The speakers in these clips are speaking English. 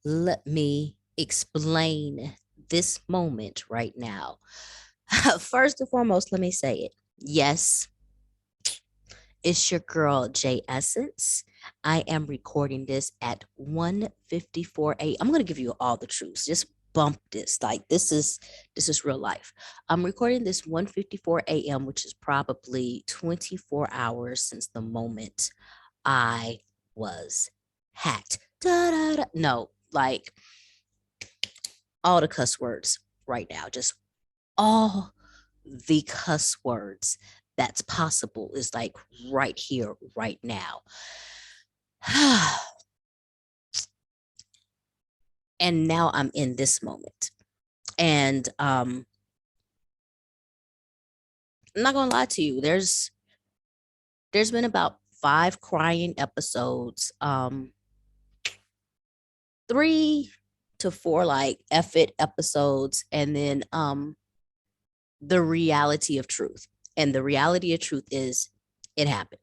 let me explain this moment right now. First and foremost, let me say it. Yes, it's your girl J Essence. I am recording this at 1:54 a.m. I'm gonna give you all the truths. Just bump this. Like this is real life. I'm recording this 1:54 a.m., which is probably 24 hours since the moment I was hacked. Da-da-da. No, like all the cuss words right now. Just all the cuss words that's possible is like right here, right now. And now I'm in this moment. And I'm not gonna lie to you, there's been about 5 crying episodes, 3 to 4 like F it episodes, and then the reality of truth. And the reality of truth is it happened.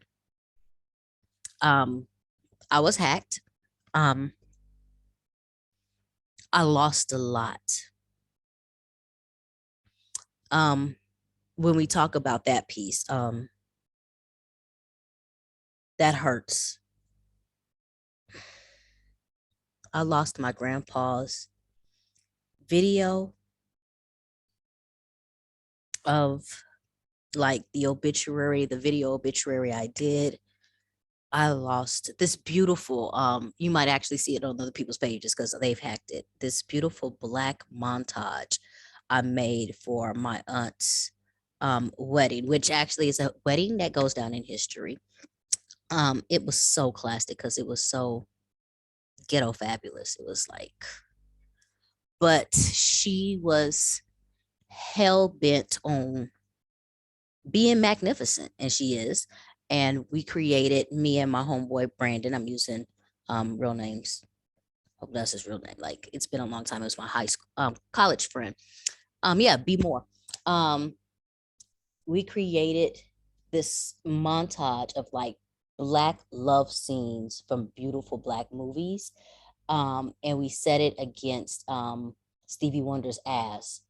Um, I was hacked. Um, I lost a lot. Um, when we talk about that piece, that hurts. I lost my grandpa's video of like the obituary, the video obituary I did. I lost this beautiful, you might actually see it on other people's pages because they've hacked it. This beautiful black montage I made for my aunt's wedding, which actually is a wedding that goes down in history. It was so classic because it was so ghetto fabulous. It was like, but she was hell bent on being magnificent, and she is. And we created, me and my homeboy Brandon. I'm using real names. Hope that's his real name. Like it's been a long time. It was my high school, college friend. Yeah, be more. Um, we created this montage of like black love scenes from beautiful black movies, and we set it against Stevie Wonder's ass.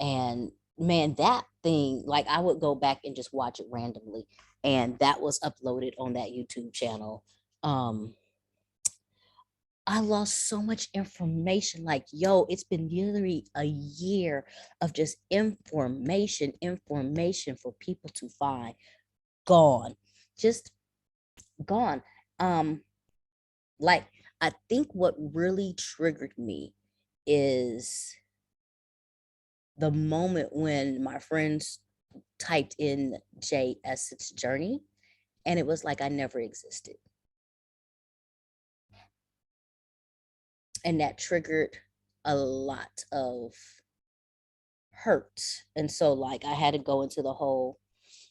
And man, that thing, like I would go back and just watch it randomly, and that was uploaded on that YouTube channel. Um, I lost so much information. Like, yo, it's been nearly a year of just information for people to find. Gone. Just gone. Um, like I think what really triggered me is the moment when my friends typed in J Essence Journey, and it was like I never existed. And that triggered a lot of hurt. And so like I had to go into the whole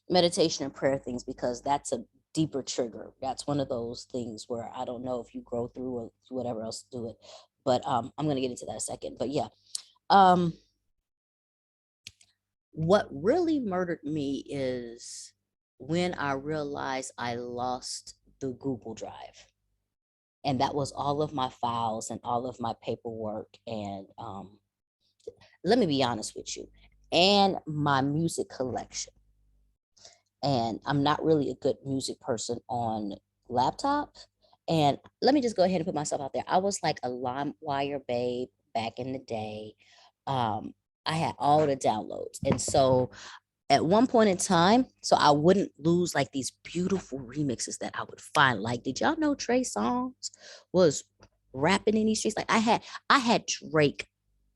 meditation and prayer things because that's a deeper trigger. That's one of those things where I don't know if you grow through or whatever else to do it. But I'm gonna get into that in a second. But yeah. Um what really murdered me is when I realized I lost the Google Drive. And that was all of my files and all of my paperwork. And let me be honest with you, and my music collection. And I'm not really a good music person on laptop. And let me just go ahead and put myself out there. I was like a LimeWire babe back in the day. Um, I had all the downloads. And so at one point in time, so I wouldn't lose like these beautiful remixes that I would find. Like, did y'all know Trey Songz was rapping in these streets? Like I had Drake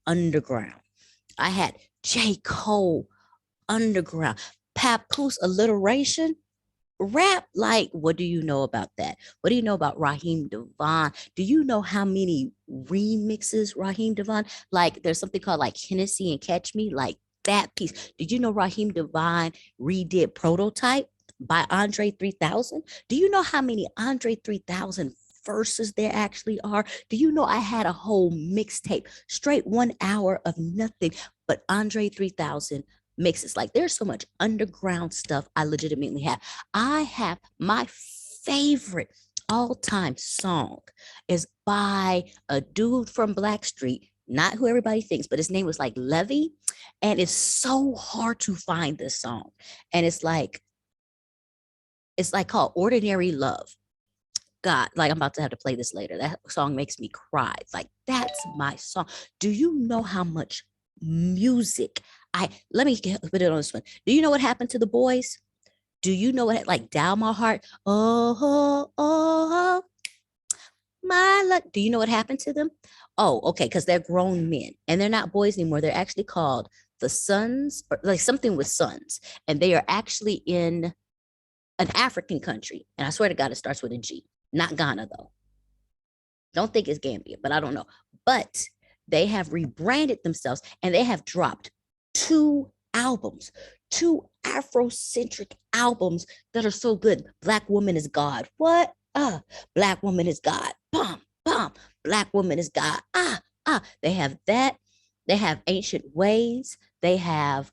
underground. I had J. Cole underground. Papoose alliteration rap. Like, what do you know about that? What do you know about Raheem Devon? Do you know how many remixes Raheem Devon? Like, there's something called like Hennessy and Catch Me. Like that piece. Did you know Raheem Devon redid Prototype by Andre 3000? Do you know how many Andre 3000 verses there actually are? Do you know I had a whole mixtape, straight 1 hour of nothing but Andre 3000 mixes? Like there's so much underground stuff I legitimately have. I have my favorite all-time song is by a dude from Blackstreet, not who everybody thinks, but his name was like Levy. And it's so hard to find this song. And it's like called Ordinary Love. God, like I'm about to have to play this later. That song makes me cry. It's like, that's my song. Do you know how much music let me put it on this one. Do you know what happened to the boys? Do you know what, like, Down My Heart? Oh, oh, my luck. Do you know what happened to them? Oh, okay, because they're grown men and they're not boys anymore. They're actually called the Sons, or like something with sons, and they are actually in an African country. And I swear to God, it starts with a G. Not Ghana, though. Don't think it's Gambia, but I don't know. But they have rebranded themselves and they have dropped 2 albums, 2 Afrocentric albums that are so good. Black Woman is God. What? Black Woman is God. Bum, bum. Black Woman is God. They have that. They have Ancient Ways. They have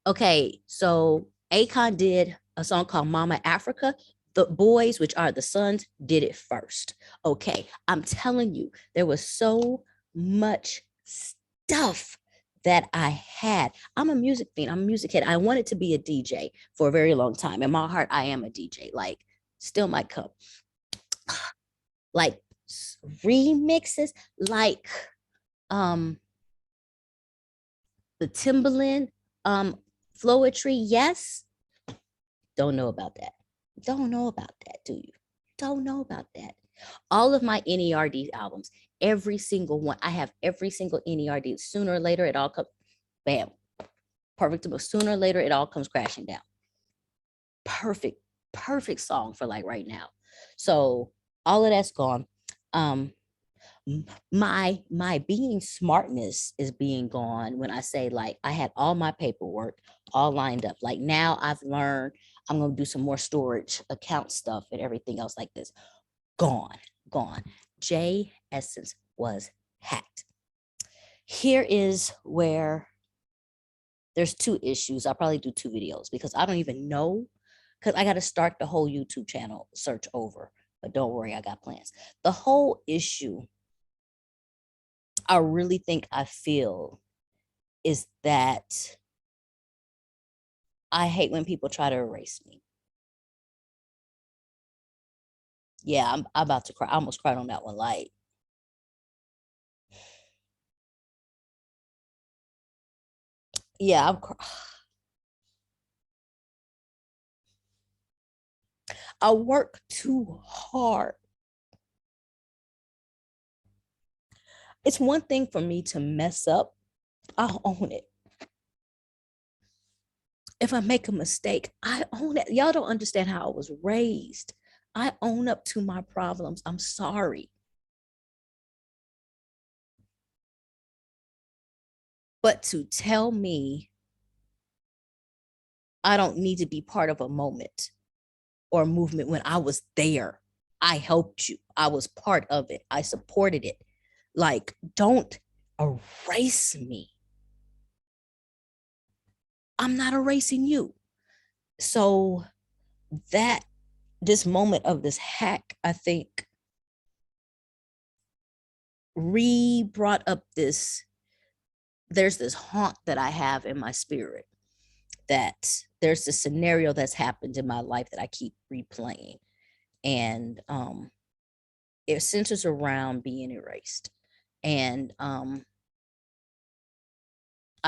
okay, so Akon did a song called Mama Africa. The boys, which are the sons, did it first. Okay, I'm telling you, there was so much stuff that I had. I'm a music fiend. I'm a music kid. I wanted to be a DJ for a very long time. In my heart, I am a DJ. Like, still might come. Like remixes, like the Timberland Flowetry, yes. Don't know about that. Don't know about that, do you? Don't know about that. All of my NERD albums, every single one, I have every single NERD. Sooner or later, it all comes, bam, perfect. But sooner or later, it all comes crashing down. Perfect, perfect song for like right now. So all of that's gone. My being smartness is being gone when I say, like, I had all my paperwork all lined up. Like, now I've learned I'm going to do some more storage account stuff and everything else like this. Gone. J Essence was hacked. Here is where there's 2 issues. I'll probably do 2 videos because I don't even know, because I got to start the whole YouTube channel search over. But don't worry, I got plans. The whole issue I really think I feel is that I hate when people try to erase me. Yeah, I'm about to cry. I almost cried on that one. Like, yeah, I work too hard. It's one thing for me to mess up. I'll own it. If I make a mistake, I own it. Y'all don't understand how I was raised. I own up to my problems. I'm sorry. But to tell me I don't need to be part of a moment or a movement when I was there, I helped you. I was part of it. I supported it. Like, don't erase me. I'm not erasing you. So that this moment of this hack, I think, brought up this, there's this haunt that I have in my spirit, that there's this scenario that's happened in my life that I keep replaying. And it centers around being erased. And I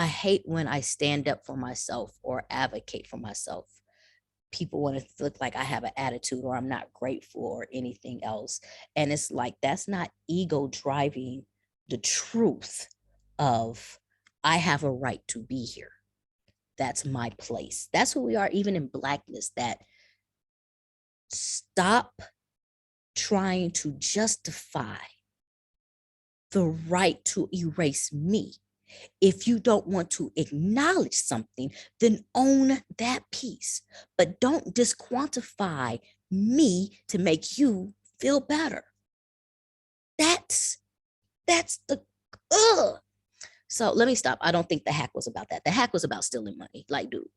hate when I stand up for myself or advocate for myself. People want to look like I have an attitude or I'm not grateful or anything else. And it's like, that's not ego driving the truth of, I have a right to be here. That's my place. That's who we are, even in Blackness. That stop trying to justify the right to erase me. If you don't want to acknowledge something, then own that piece. But don't disquantify me to make you feel better. That's the So let me stop. I don't think the hack was about that. The hack was about stealing money, like, dude.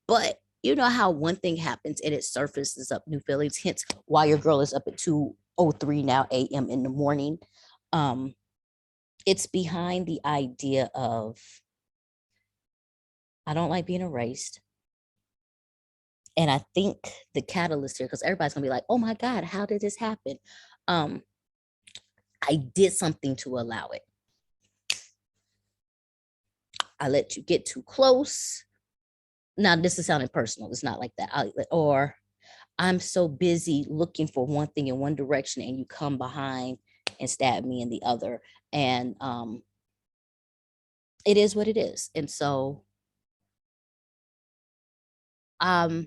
But you know how one thing happens and it surfaces up new feelings, hence why your girl is up at 2:03 now a.m. in the morning. It's behind the idea of, I don't like being erased. And I think the catalyst here, because everybody's gonna be like, oh my God, how did this happen? I did something to allow it. I let you get too close. Now, this is sounding personal. It's not like that. Or I'm so busy looking for one thing in one direction and you come behind and stab me in the other. And it is what it is. And so I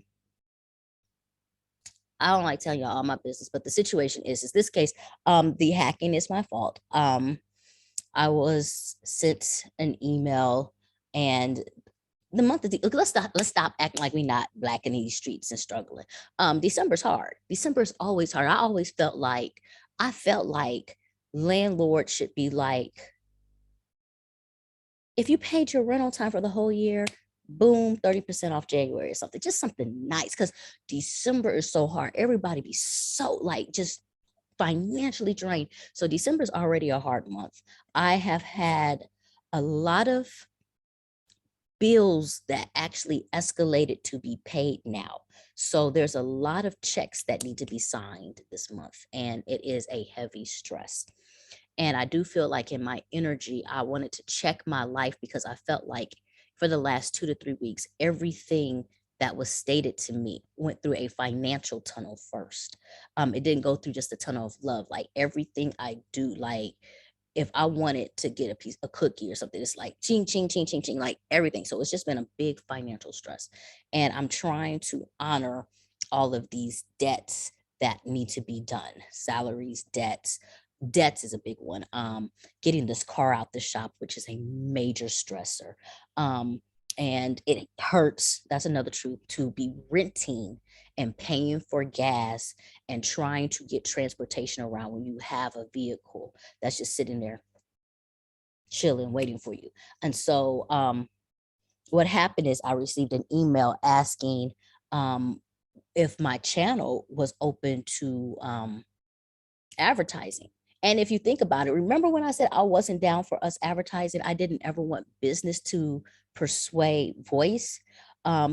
don't like telling y'all all my business, but the situation is this case, the hacking is my fault. I was sent an email, and the month of let's stop acting like we're not black in these streets and struggling. December's hard. December's always hard. I felt like landlord should be like, if you paid your rent on time for the whole year, boom, 30% off January or something, just something nice. Because December is so hard. Everybody be so like just financially drained. So December is already a hard month. I have had a lot of bills that actually escalated to be paid now. So there's a lot of checks that need to be signed this month, and it is a heavy stress. And I do feel like in my energy, I wanted to check my life, because I felt like for the last 2 to 3 weeks, everything that was stated to me went through a financial tunnel first. It didn't go through just a tunnel of love. Like everything I do, like if I wanted to get a cookie or something, it's like ching, ching, ching, ching, ching, like everything. So it's just been a big financial stress. And I'm trying to honor all of these debts that need to be done. Salaries, debts is a big one. Getting this car out the shop, which is a major stressor. And it hurts. That's another truth, to be renting and paying for gas and trying to get transportation around when you have a vehicle that's just sitting there chilling, waiting for you. And so what happened is I received an email asking if my channel was open to advertising. And if you think about it, remember when I said I wasn't down for us advertising? I didn't ever want business to persuade voice.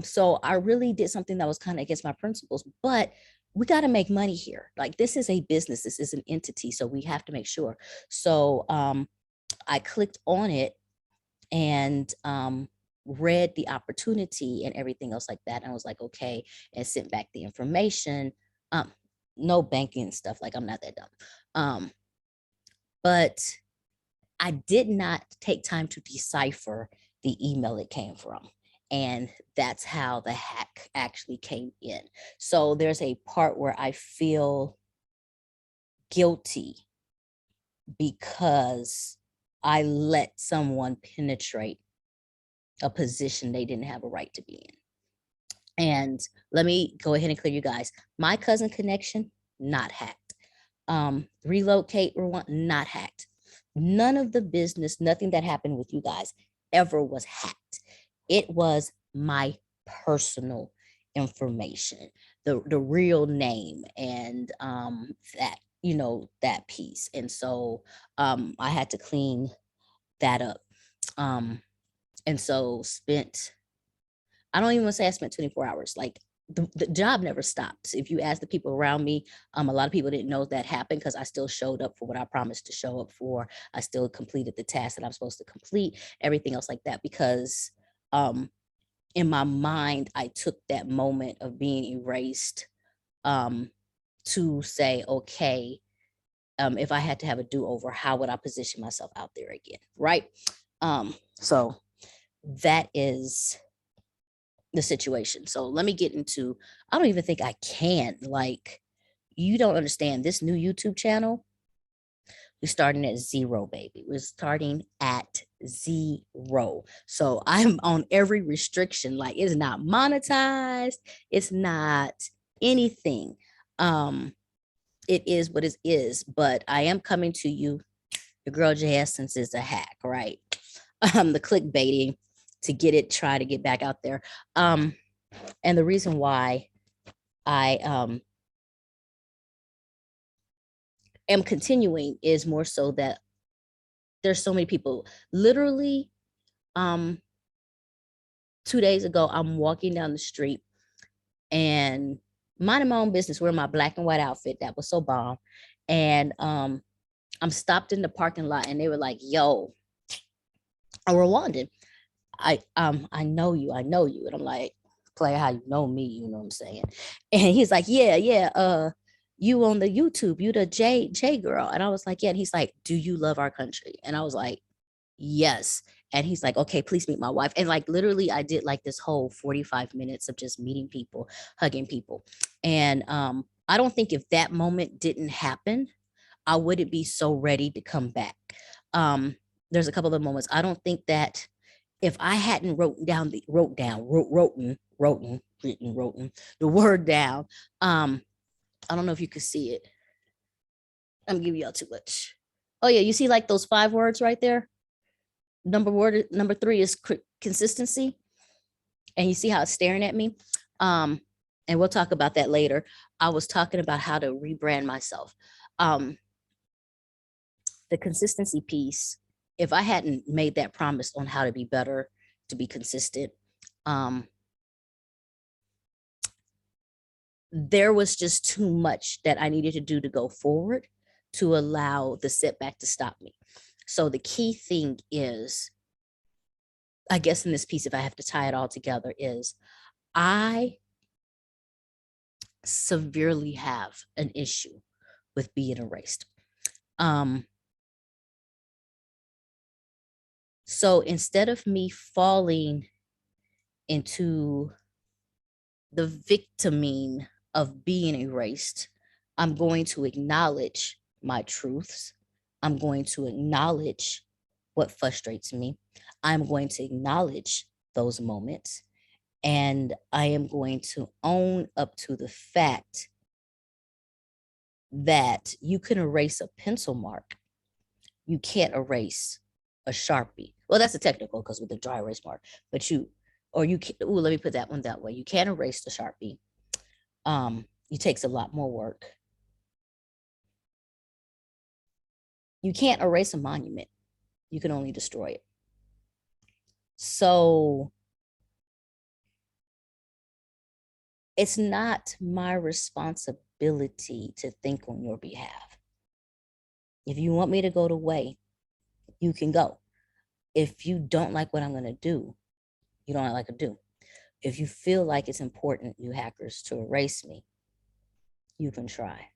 So I really did something that was kind of against my principles, but we got to make money here. Like this is a business, this is an entity. So we have to make sure. So I clicked on it and read the opportunity and everything else like that. And I was like, okay, and sent back the information. No banking stuff. Like I'm not that dumb. But I did not take time to decipher the email it came from. And that's how the hack actually came in. So there's a part where I feel guilty because I let someone penetrate a position they didn't have a right to be in. And let me go ahead and clear you guys. My cousin connection, not hacked. Relocate, not hacked. None of the business, nothing that happened with you guys ever was hacked. It was my personal information, the real name, and that, you know, that piece. And so I had to clean that up. And so I don't even want to say I spent 24 hours. Like the job never stops. If you ask the people around me, a lot of people didn't know that happened because I still showed up for what I promised to show up for. I still completed the task that I'm supposed to complete, everything else like that, because in my mind, I took that moment of being erased to say, okay, if I had to have a do-over, how would I position myself out there again, right? So that is the situation. So let me get into, I don't even think I can, like, you don't understand, this new YouTube channel, we're starting at zero, baby. We're starting at zero. So I'm on every restriction. Like it's not monetized. It's not anything. It is what it is, but I am coming to you. The girl J Essence is a hack, right? The clickbaiting to get it, try to get back out there. And the reason why I am continuing is more so that there's so many people. Literally, 2 days ago, I'm walking down the street and minding my own business, wearing my black and white outfit that was so bomb. And I'm stopped in the parking lot and they were like, yo, a Rwandan. I know you, I know you. And I'm like, play how you know me, you know what I'm saying? And he's like, yeah, you on the YouTube, you the J girl. And I was like, yeah. And he's like, do you love our country? And I was like, yes. And he's like, okay, please meet my wife. And like literally I did like this whole 45 minutes of just meeting people, hugging people. And I don't think if that moment didn't happen, I wouldn't be so ready to come back. There's a couple of moments. I don't think that if I hadn't written the word down, I don't know if you could see it. I'm giving y'all too much. Oh yeah, you see like those 5 words right there? Number 3 is consistency. And you see how it's staring at me? And we'll talk about that later. I was talking about how to rebrand myself. The consistency piece, if I hadn't made that promise on how to be better, to be consistent, there was just too much that I needed to do to go forward to allow the setback to stop me. So the key thing is, I guess in this piece, if I have to tie it all together, is I severely have an issue with being erased. So instead of me falling into the victiming of being erased, I'm going to acknowledge my truths. I'm going to acknowledge what frustrates me. I'm going to acknowledge those moments. And I am going to own up to the fact that you can erase a pencil mark. You can't erase a Sharpie. Well, that's a technical because with the dry erase mark, but you can, let me put that one that way. You can't erase the Sharpie. It takes a lot more work. You can't erase a monument. You can only destroy it. So it's not my responsibility to think on your behalf. If you want me to go the way, you can go. If you don't like what I'm going to do, you don't like to do. If you feel like it's important, you hackers, to erase me, you can try.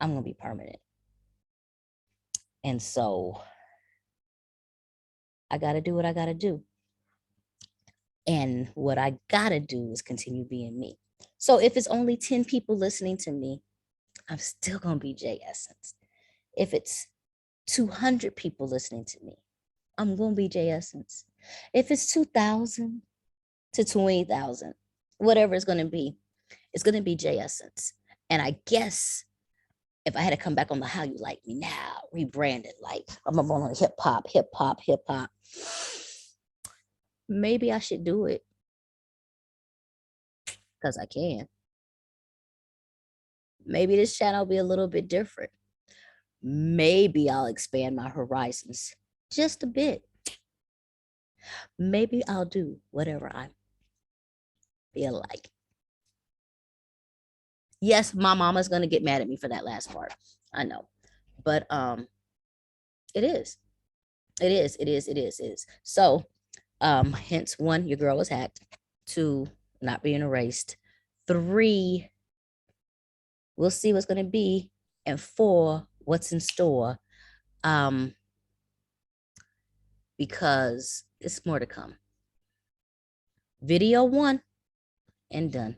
I'm going to be permanent. And so I got to do what I got to do. And what I got to do is continue being me. So if it's only 10 people listening to me, I'm still going to be J Essence. If it's 200 people listening to me, I'm going to be J Essence. If it's 2,000 to 20,000, whatever it's going to be J Essence. And I guess if I had to come back on the How You Like Me Now, rebranded, like I'm on hip hop, maybe I should do it because I can. Maybe this channel will be a little bit different. Maybe I'll expand my horizons just a bit. Maybe I'll do whatever I feel like. Yes, my mama's gonna get mad at me for that last part. I know. But it is. It is. So hence 1, your girl was hacked. 2, not being erased. 3, we'll see what's gonna be. And 4, what's in store. Because it's more to come. Video 1 and done.